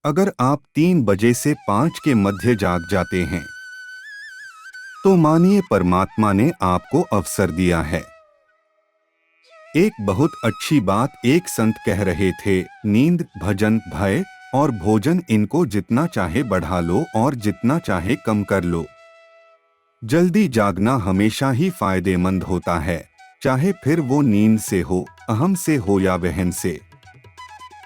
अगर आप 3 बजे से 5 के मध्य जाग जाते हैं तो मानिए परमात्मा ने आपको अवसर दिया है। एक बहुत अच्छी बात एक संत कह रहे थे, नींद, भजन, भय और भोजन इनको जितना चाहे बढ़ा लो और जितना चाहे कम कर लो। जल्दी जागना हमेशा ही फायदेमंद होता है, चाहे फिर वो नींद से हो, अहम से हो या वहम से।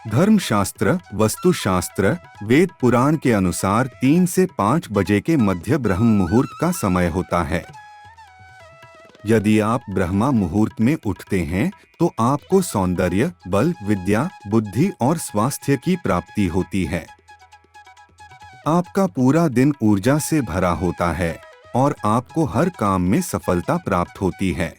धर्मशास्त्र, वस्तुशास्त्र, वेद पुराण के अनुसार 3 से 5 बजे के मध्य ब्रह्म मुहूर्त का समय होता है। यदि आप ब्रह्मा मुहूर्त में उठते हैं तो आपको सौंदर्य, बल, विद्या, बुद्धि और स्वास्थ्य की प्राप्ति होती है। आपका पूरा दिन ऊर्जा से भरा होता है और आपको हर काम में सफलता प्राप्त होती है।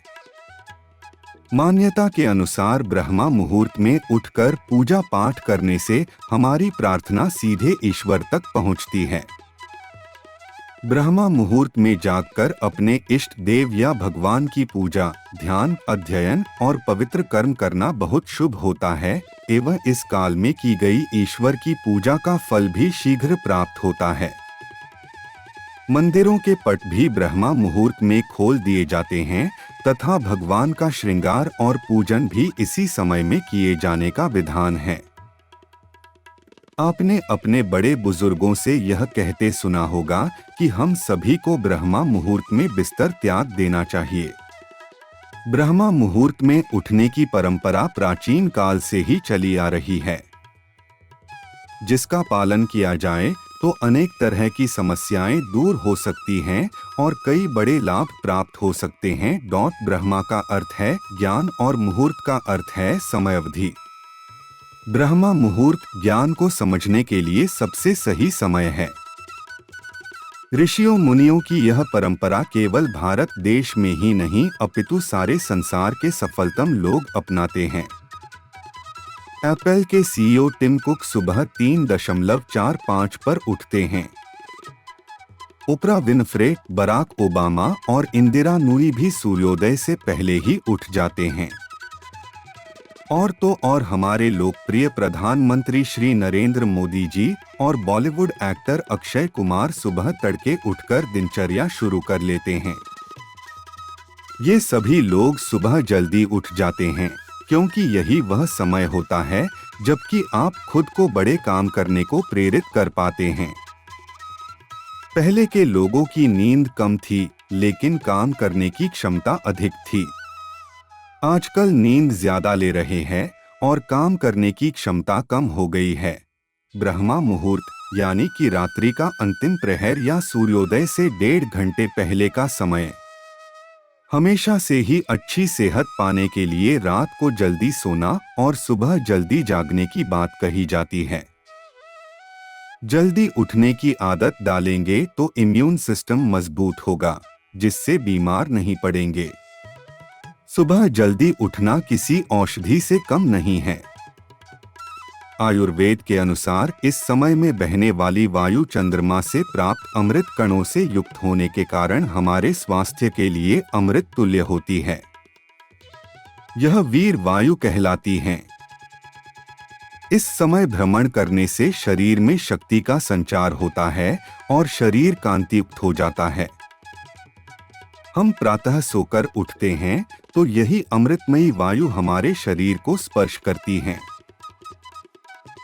मान्यता के अनुसार ब्रह्मा मुहूर्त में उठकर पूजा पाठ करने से हमारी प्रार्थना सीधे ईश्वर तक पहुंचती है। ब्रह्मा मुहूर्त में जागकर अपने इष्ट देव या भगवान की पूजा, ध्यान, अध्ययन और पवित्र कर्म करना बहुत शुभ होता है एवं इस काल में की गई ईश्वर की पूजा का फल भी शीघ्र प्राप्त होता है। मंदिरों के पट भी ब्रह्मा मुहूर्त में खोल दिए जाते हैं तथा भगवान का श्रृंगार और पूजन भी इसी समय में किए जाने का विधान है। आपने अपने बड़े बुजुर्गों से यह कहते सुना होगा कि हम सभी को ब्रह्मा मुहूर्त में बिस्तर त्याग देना चाहिए। ब्रह्मा मुहूर्त में उठने की परंपरा प्राचीन काल से ही चली आ रही है, जिसका पालन किया जाए तो अनेक तरह की समस्याएं दूर हो सकती हैं और कई बड़े लाभ प्राप्त हो सकते हैं। ब्रह्मा का अर्थ है ज्ञान और मुहूर्त का अर्थ है समय अवधि। ब्रह्मा मुहूर्त ज्ञान को समझने के लिए सबसे सही समय है। ऋषियों मुनियों की यह परंपरा केवल भारत देश में ही नहीं अपितु सारे संसार के सफलतम लोग अपनाते हैं। एप्पल के सीईओ टिम कुक सुबह 3.45 पर उठते हैं। ओपरा विनफ्रे, बराक ओबामा और इंदिरा नूरी भी सूर्योदय से पहले ही उठ जाते हैं। और तो और हमारे लोकप्रिय प्रधानमंत्री श्री नरेंद्र मोदी जी और बॉलीवुड एक्टर अक्षय कुमार सुबह तड़के उठकर दिनचर्या शुरू कर लेते हैं। ये सभी लोग सुबह जल्दी उठ जाते हैं क्योंकि यही वह समय होता है जबकि आप खुद को बड़े काम करने को प्रेरित कर पाते हैं। पहले के लोगों की नींद कम थी लेकिन काम करने की क्षमता अधिक थी। आजकल नींद ज्यादा ले रहे हैं और काम करने की क्षमता कम हो गई है। ब्रह्मा मुहूर्त यानी कि रात्रि का अंतिम प्रहर या सूर्योदय से 1.5 घंटे पहले का समय हमेशा से ही अच्छी सेहत पाने के लिए रात को जल्दी सोना और सुबह जल्दी जागने की बात कही जाती है। जल्दी उठने की आदत डालेंगे तो इम्यून सिस्टम मजबूत होगा, जिससे बीमार नहीं पड़ेंगे। सुबह जल्दी उठना किसी औषधि से कम नहीं है। आयुर्वेद के अनुसार इस समय में बहने वाली वायु चंद्रमा से प्राप्त अमृत कणों से युक्त होने के कारण हमारे स्वास्थ्य के लिए अमृत तुल्य होती है। यह वीर वायु कहलाती है। इस समय भ्रमण करने से शरीर में शक्ति का संचार होता है और शरीर कांतियुक्त हो जाता है। हम प्रातः सोकर उठते हैं तो यही अमृतमयी वायु हमारे शरीर को स्पर्श करती है।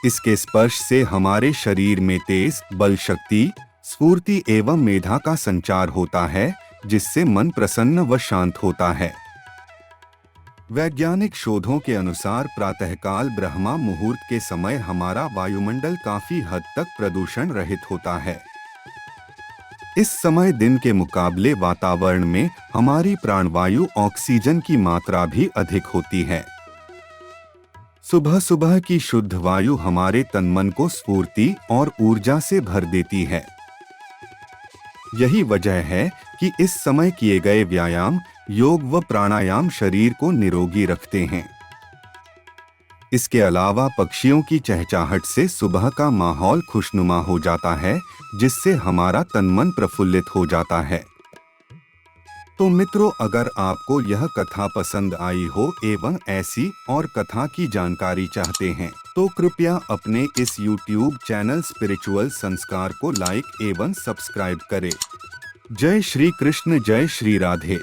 इसके स्पर्श से हमारे शरीर में तेज, बल, शक्ति, स्फूर्ति एवं मेधा का संचार होता है, जिससे मन प्रसन्न व शांत होता है। वैज्ञानिक शोधों के अनुसार प्रातःकाल ब्रह्मा मुहूर्त के समय हमारा वायुमंडल काफी हद तक प्रदूषण रहित होता है। इस समय दिन के मुकाबले वातावरण में हमारी प्राणवायु ऑक्सीजन की मात्रा भी अधिक होती है। सुबह सुबह की शुद्ध वायु हमारे तन मन को स्फूर्ति और ऊर्जा से भर देती है। यही वजह है कि इस समय किए गए व्यायाम, योग व प्राणायाम शरीर को निरोगी रखते हैं। इसके अलावा पक्षियों की चहचहाहट से सुबह का माहौल खुशनुमा हो जाता है, जिससे हमारा तन मन प्रफुल्लित हो जाता है। तो मित्रों, अगर आपको यह कथा पसंद आई हो एवं ऐसी और कथा की जानकारी चाहते हैं तो कृपया अपने इस YouTube चैनल स्पिरिचुअल संस्कार को लाइक एवं सब्सक्राइब करें। जय श्री कृष्ण, जय श्री राधे।